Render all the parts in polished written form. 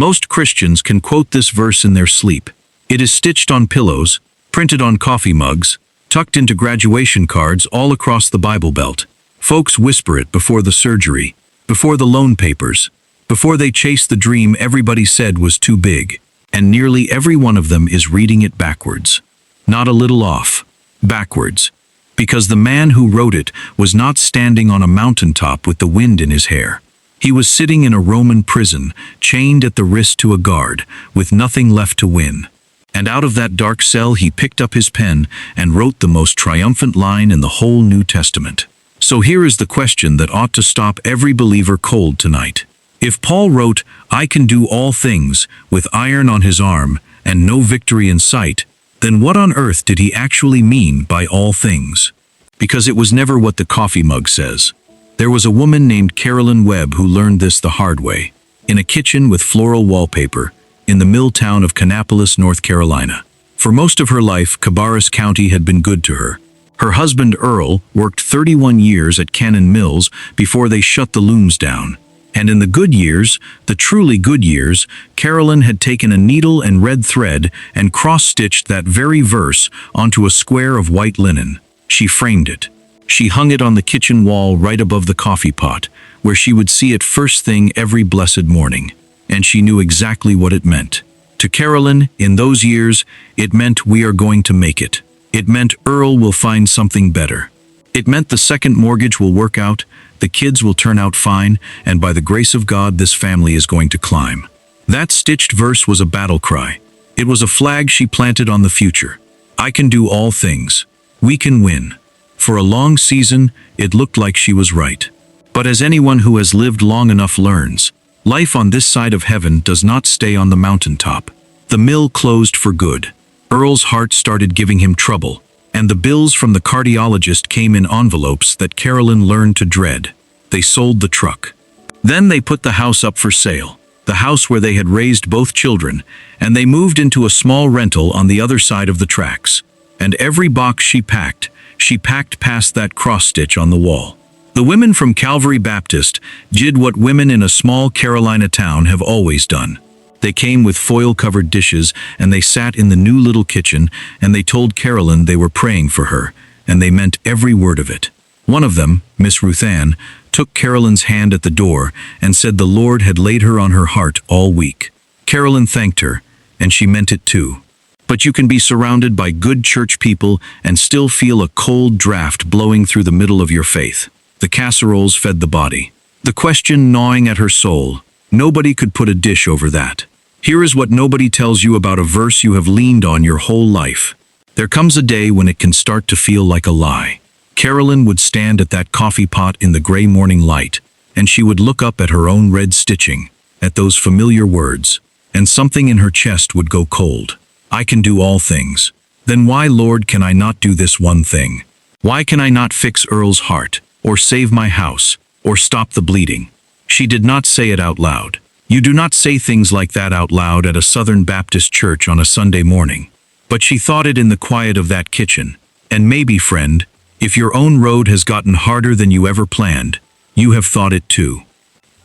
Most Christians can quote this verse in their sleep. It is stitched on pillows, printed on coffee mugs, tucked into graduation cards all across the Bible Belt. Folks whisper it before the surgery, before the loan papers, before they chase the dream everybody said was too big. And nearly every one of them is reading it backwards. Not a little off. Backwards. Because the man who wrote it was not standing on a mountaintop with the wind in his hair. He was sitting in a Roman prison, chained at the wrist to a guard, with nothing left to win. And out of that dark cell he picked up his pen and wrote the most triumphant line in the whole New Testament. So here is the question that ought to stop every believer cold tonight. If Paul wrote, "I can do all things," with iron on his arm and no victory in sight, then what on earth did he actually mean by all things? Because it was never what the coffee mug says. There was a woman named Carolyn Webb who learned this the hard way, in a kitchen with floral wallpaper, in the mill town of Kannapolis, North Carolina. For most of her life, Cabarrus County had been good to her. Her husband Earl worked 31 years at Cannon Mills before they shut the looms down. And in the good years, the truly good years, Carolyn had taken a needle and red thread and cross-stitched that very verse onto a square of white linen. She framed it. She hung it on the kitchen wall right above the coffee pot, where she would see it first thing every blessed morning. And she knew exactly what it meant. To Carolyn, in those years, it meant we are going to make it. It meant Earl will find something better. It meant the second mortgage will work out, the kids will turn out fine, and by the grace of God, this family is going to climb. That stitched verse was a battle cry. It was a flag she planted on the future. I can do all things. We can win. For a long season, it looked like she was right. But as anyone who has lived long enough learns, life on this side of heaven does not stay on the mountaintop. The mill closed for good. Earl's heart started giving him trouble, and the bills from the cardiologist came in envelopes that Carolyn learned to dread. They sold the truck. Then they put the house up for sale, the house where they had raised both children, and they moved into a small rental on the other side of the tracks. And every box she packed past that cross-stitch on the wall. The women from Calvary Baptist did what women in a small Carolina town have always done. They came with foil-covered dishes, and they sat in the new little kitchen, and they told Carolyn they were praying for her, and they meant every word of it. One of them, Miss Ruth Ann, took Carolyn's hand at the door and said the Lord had laid her on her heart all week. Carolyn thanked her, and she meant it too. But you can be surrounded by good church people and still feel a cold draft blowing through the middle of your faith. The casseroles fed the body. The question gnawing at her soul, nobody could put a dish over that. Here is what nobody tells you about a verse you have leaned on your whole life. There comes a day when it can start to feel like a lie. Carolyn would stand at that coffee pot in the gray morning light, and she would look up at her own red stitching, at those familiar words, and something in her chest would go cold. I can do all things. Then why, Lord, can I not do this one thing? Why can I not fix Earl's heart, or save my house, or stop the bleeding? She did not say it out loud. You do not say things like that out loud at a Southern Baptist church on a Sunday morning. But she thought it in the quiet of that kitchen. And maybe, friend, if your own road has gotten harder than you ever planned, you have thought it too.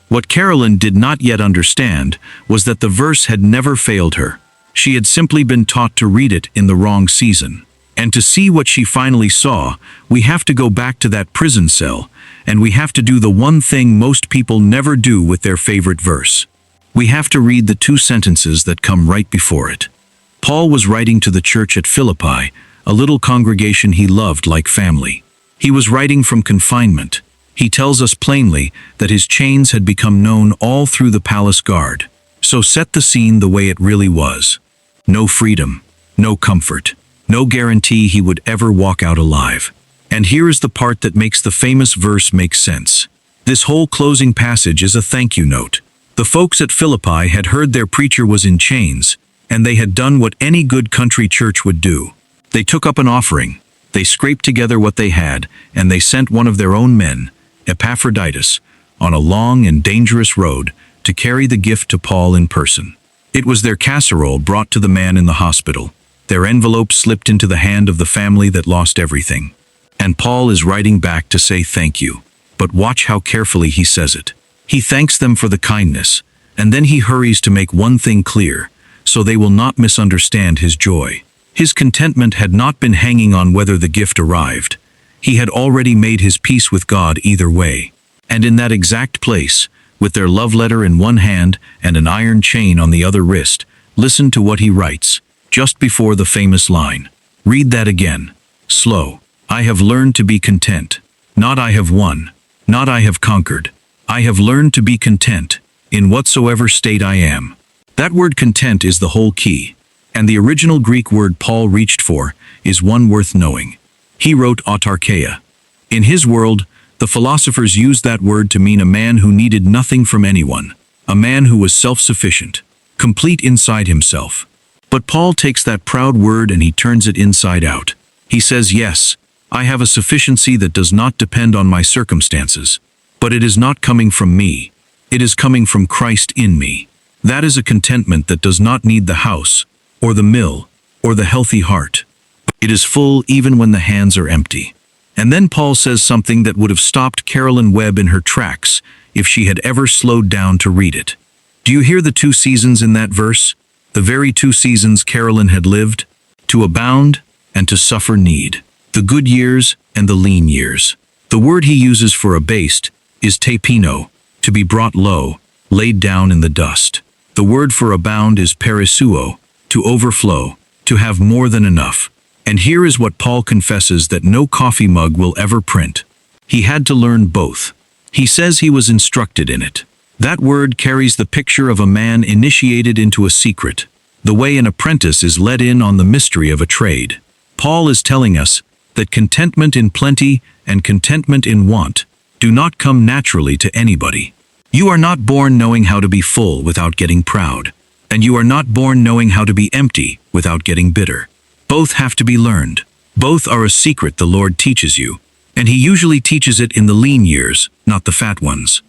What Carolyn did not yet understand was that the verse had never failed her. She had simply been taught to read it in the wrong season. And to see what she finally saw, we have to go back to that prison cell, and we have to do the one thing most people never do with their favorite verse. We have to read the two sentences that come right before it. Paul was writing to the church at Philippi, a little congregation he loved like family. He was writing from confinement. He tells us plainly that his chains had become known all through the palace guard. So set the scene the way it really was. No freedom, no comfort, no guarantee he would ever walk out alive. And here is the part that makes the famous verse make sense. This whole closing passage is a thank you note. The folks at Philippi had heard their preacher was in chains, and they had done what any good country church would do. They took up an offering. They scraped together what they had, and they sent one of their own men, Epaphroditus, on a long and dangerous road to carry the gift to Paul in person. It was their casserole brought to the man in the hospital. Their envelope slipped into the hand of the family that lost everything. And Paul is writing back to say thank you. But watch how carefully he says it. He thanks them for the kindness, And then he hurries to make one thing clear, so they will not misunderstand his joy. His contentment had not been hanging on whether the gift arrived. He had already made his peace with God either way. And in that exact place, with their love letter in one hand and an iron chain on the other wrist, listen to what he writes, just before the famous line. Read that again. Slow. I have learned to be content. Not I have won. Not I have conquered. I have learned to be content, in whatsoever state I am. That word content is the whole key. And the original Greek word Paul reached for is one worth knowing. He wrote autarkeia. In his world, the philosophers used that word to mean a man who needed nothing from anyone, a man who was self-sufficient, complete inside himself. But Paul takes that proud word and he turns it inside out. He says, yes, I have a sufficiency that does not depend on my circumstances, but it is not coming from me. It is coming from Christ in me. That is a contentment that does not need the house, or the mill, or the healthy heart. It is full even when the hands are empty. And then Paul says something that would have stopped Carolyn Webb in her tracks if she had ever slowed down to read it. Do you hear the two seasons in that verse? The very two seasons Carolyn had lived? To abound and to suffer need. The good years and the lean years. The word he uses for abased is tapino, to be brought low, laid down in the dust. The word for abound is perisuo, to overflow, to have more than enough. And here is what Paul confesses that no coffee mug will ever print. He had to learn both. He says he was instructed in it. That word carries the picture of a man initiated into a secret, the way an apprentice is let in on the mystery of a trade. Paul is telling us that contentment in plenty and contentment in want do not come naturally to anybody. You are not born knowing how to be full without getting proud, and you are not born knowing how to be empty without getting bitter. Both have to be learned. Both are a secret the Lord teaches you, and he usually teaches it in the lean years, not the fat ones.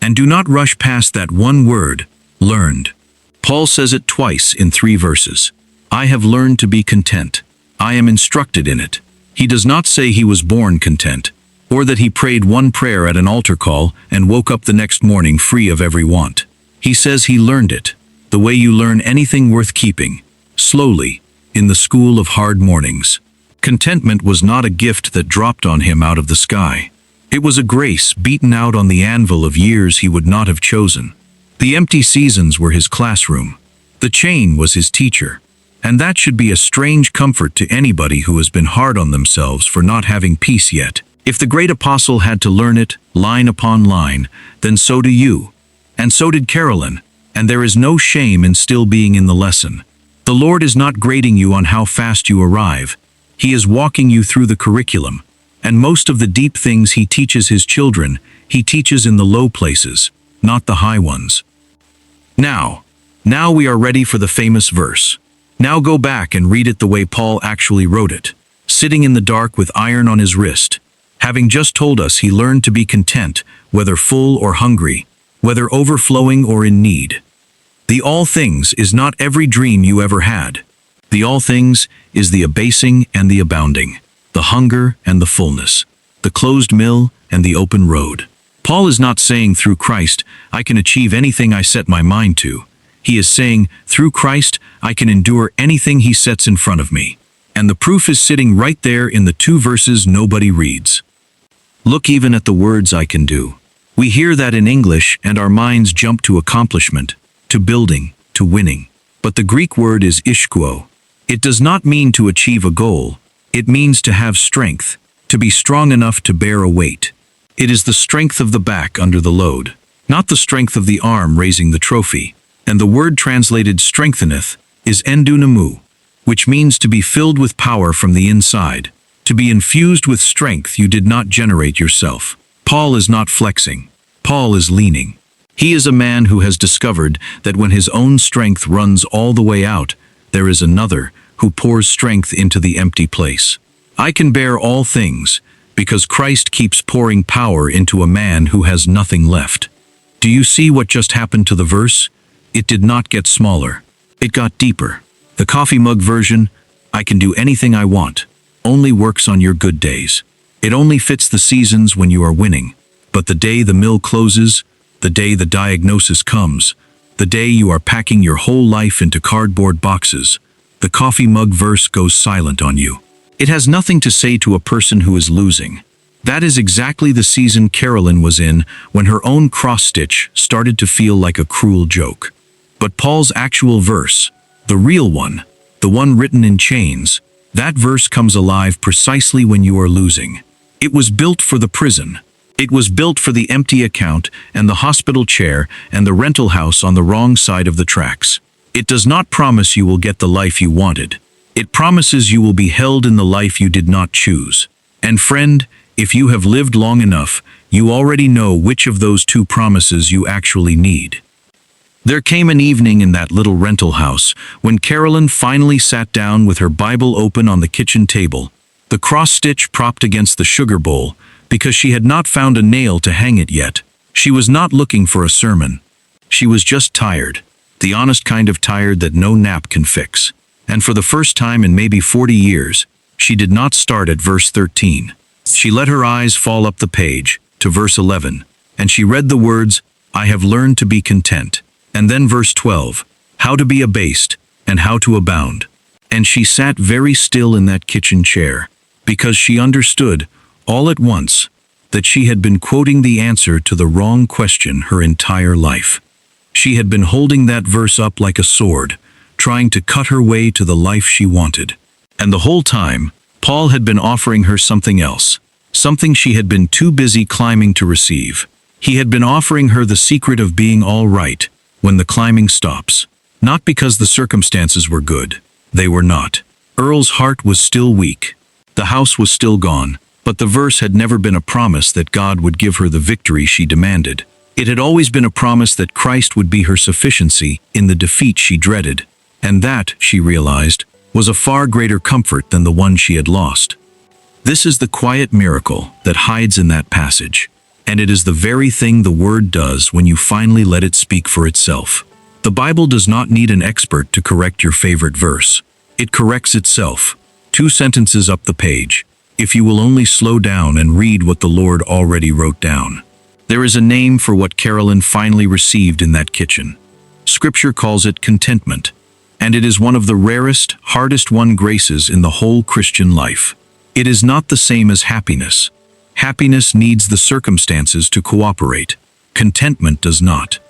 And do not rush past that one word, learned. Paul says it twice in 3 verses. I have learned to be content. I am instructed in it. He does not say he was born content, or that he prayed one prayer at an altar call and woke up the next morning free of every want. He says he learned it, the way you learn anything worth keeping, slowly, in the school of hard mornings. Contentment was not a gift that dropped on him out of the sky. It was a grace beaten out on the anvil of years he would not have chosen. The empty seasons were his classroom. The chain was his teacher. And that should be a strange comfort to anybody who has been hard on themselves for not having peace yet. If the great apostle had to learn it, line upon line, then so do you. And so did Carolyn. And there is no shame in still being in the lesson. The Lord is not grading you on how fast you arrive. He is walking you through the curriculum. And most of the deep things he teaches his children, he teaches in the low places, not the high ones. Now we are ready for the famous verse. Now go back and read it the way Paul actually wrote it, sitting in the dark with iron on his wrist, having just told us he learned to be content, whether full or hungry, whether overflowing or in need. The all things is not every dream you ever had. The all things is the abasing and the abounding, the hunger and the fullness, the closed mill and the open road. Paul is not saying through Christ, I can achieve anything I set my mind to. He is saying, through Christ, I can endure anything he sets in front of me. And the proof is sitting right there in the 2 verses nobody reads. Look even at the words I can do. We hear that in English and our minds jump to accomplishment, to building, to winning. But the Greek word is ishkuo. It does not mean to achieve a goal. It means to have strength, to be strong enough to bear a weight. It is the strength of the back under the load, not the strength of the arm raising the trophy. And the word translated strengtheneth is endunamou, which means to be filled with power from the inside, to be infused with strength you did not generate yourself. Paul is not flexing. Paul is leaning. He is a man who has discovered that when his own strength runs all the way out, there is another who pours strength into the empty place. I can bear all things because Christ keeps pouring power into a man who has nothing left. Do you see what just happened to the verse? It did not get smaller. It got deeper. The coffee mug version, I can do anything I want, only works on your good days. It only fits the seasons when you are winning. But the day the mill closes, the day the diagnosis comes, the day you are packing your whole life into cardboard boxes, the coffee mug verse goes silent on you. It has nothing to say to a person who is losing. That is exactly the season Carolyn was in when her own cross-stitch started to feel like a cruel joke. But Paul's actual verse, the real one, the one written in chains, that verse comes alive precisely when you are losing. It was built for the prison. It was built for the empty account and the hospital chair and the rental house on the wrong side of the tracks. It does not promise you will get the life you wanted. It promises you will be held in the life you did not choose. And friend, if you have lived long enough, you already know which of those two promises you actually need. There came an evening in that little rental house when Carolyn finally sat down with her Bible open on the kitchen table, the cross-stitch propped against the sugar bowl, because she had not found a nail to hang it yet. She was not looking for a sermon. She was just tired, the honest kind of tired that no nap can fix. And for the first time in maybe 40 years, she did not start at verse 13. She let her eyes fall up the page to verse 11, and she read the words, "I have learned to be content." And then verse 12, "How to be abased and how to abound." And she sat very still in that kitchen chair, because she understood, all at once, that she had been quoting the answer to the wrong question her entire life. She had been holding that verse up like a sword, trying to cut her way to the life she wanted. And the whole time, Paul had been offering her something else, something she had been too busy climbing to receive. He had been offering her the secret of being all right when the climbing stops. Not because the circumstances were good. They were not. Earl's heart was still weak. The house was still gone, but the verse had never been a promise that God would give her the victory she demanded. It had always been a promise that Christ would be her sufficiency in the defeat she dreaded. And that, she realized, was a far greater comfort than the one she had lost. This is the quiet miracle that hides in that passage, and it is the very thing the Word does when you finally let it speak for itself. The Bible does not need an expert to correct your favorite verse. It corrects itself, 2 sentences up the page, if you will only slow down and read what the Lord already wrote down. There is a name for what Carolyn finally received in that kitchen. Scripture calls it contentment. And it is one of the rarest, hardest-won graces in the whole Christian life. It is not the same as happiness. Happiness needs the circumstances to cooperate. Contentment does not.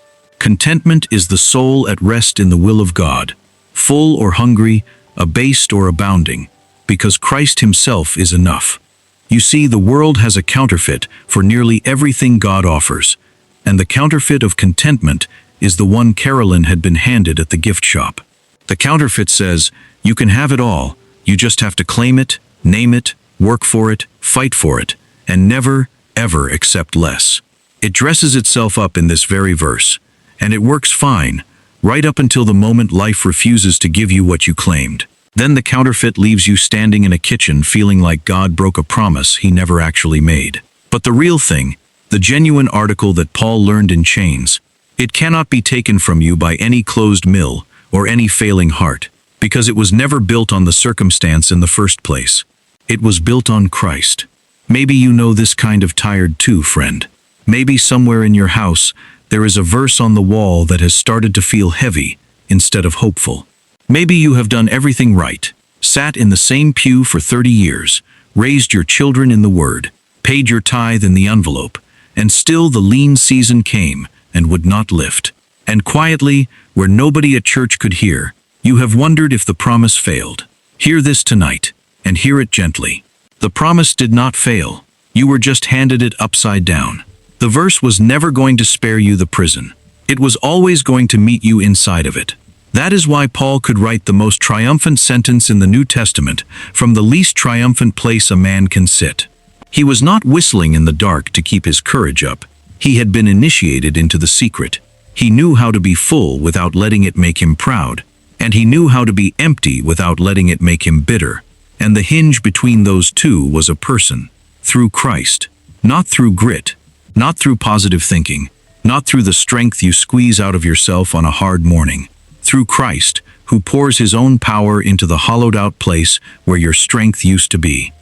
Contentment is the soul at rest in the will of God, full or hungry, abased or abounding, because Christ Himself is enough. You see, the world has a counterfeit for nearly everything God offers, and the counterfeit of contentment is the one Carolyn had been handed at the gift shop. The counterfeit says, you can have it all, you just have to claim it, name it, work for it, fight for it, and never, ever accept less. It dresses itself up in this very verse, and it works fine, right up until the moment life refuses to give you what you claimed. Then the counterfeit leaves you standing in a kitchen feeling like God broke a promise He never actually made. But the real thing, the genuine article that Paul learned in chains, it cannot be taken from you by any closed mill, or any failing heart, because it was never built on the circumstance in the first place. It was built on Christ. Maybe you know this kind of tired too, friend. Maybe somewhere in your house there is a verse on the wall that has started to feel heavy instead of hopeful. Maybe you have done everything right, sat in the same pew for 30 years, raised your children in the Word, paid your tithe in the envelope, and still the lean season came and would not lift. And quietly, where nobody at church could hear, you have wondered if the promise failed. Hear this tonight, and hear it gently. The promise did not fail. You were just handed it upside down. The verse was never going to spare you the prison. It was always going to meet you inside of it. That is why Paul could write the most triumphant sentence in the New Testament from the least triumphant place a man can sit. He was not whistling in the dark to keep his courage up. He had been initiated into the secret. He knew how to be full without letting it make him proud, and he knew how to be empty without letting it make him bitter. And the hinge between those two was a person, through Christ, not through grit, not through positive thinking, not through the strength you squeeze out of yourself on a hard morning, through Christ, who pours His own power into the hollowed-out place where your strength used to be.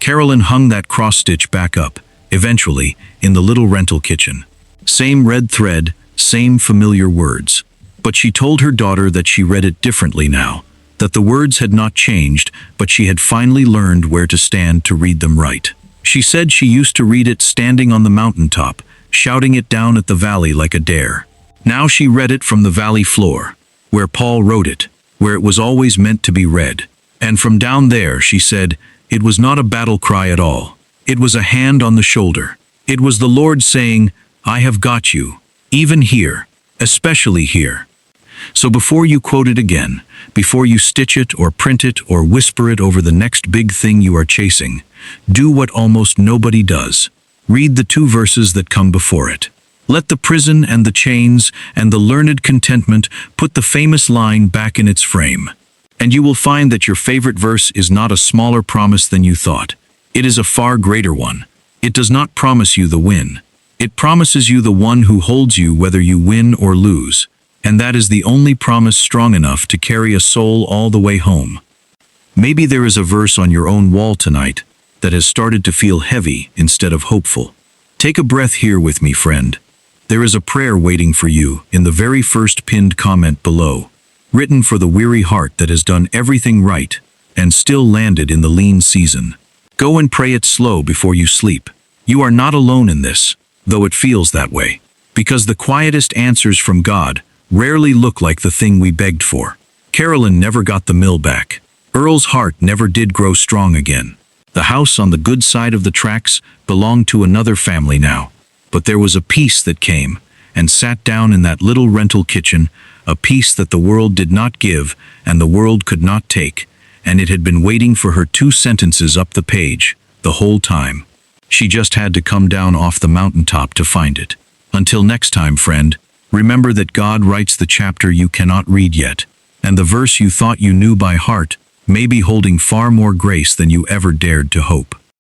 Carolyn hung that cross-stitch back up, eventually, in the little rental kitchen. Same red thread, same familiar words. But she told her daughter that she read it differently now, that the words had not changed, but she had finally learned where to stand to read them right. She said she used to read it standing on the mountaintop, shouting it down at the valley like a dare. Now she read it from the valley floor, where Paul wrote it, where it was always meant to be read. And from down there, she said, it was not a battle cry at all. It was a hand on the shoulder. It was the Lord saying, I have got you, even here, especially here. So before you quote it again, before you stitch it or print it or whisper it over the next big thing you are chasing, do what almost nobody does. Read the 2 verses that come before it. Let the prison and the chains and the learned contentment put the famous line back in its frame. And you will find that your favorite verse is not a smaller promise than you thought. It is a far greater one. It does not promise you the win. It promises you the one who holds you whether you win or lose. And that is the only promise strong enough to carry a soul all the way home. Maybe there is a verse on your own wall tonight that has started to feel heavy instead of hopeful. Take a breath here with me, friend. There is a prayer waiting for you in the very first pinned comment below, written for the weary heart that has done everything right and still landed in the lean season. Go and pray it slow before you sleep. You are not alone in this, though it feels that way, because the quietest answers from God rarely look like the thing we begged for. Carolyn never got the mill back. Earl's heart never did grow strong again. The house on the good side of the tracks belonged to another family now. But there was a peace that came and sat down in that little rental kitchen, a peace that the world did not give and the world could not take, and it had been waiting for her 2 sentences up the page the whole time. She just had to come down off the mountaintop to find it. Until next time, friend, remember that God writes the chapter you cannot read yet, and the verse you thought you knew by heart may be holding far more grace than you ever dared to hope.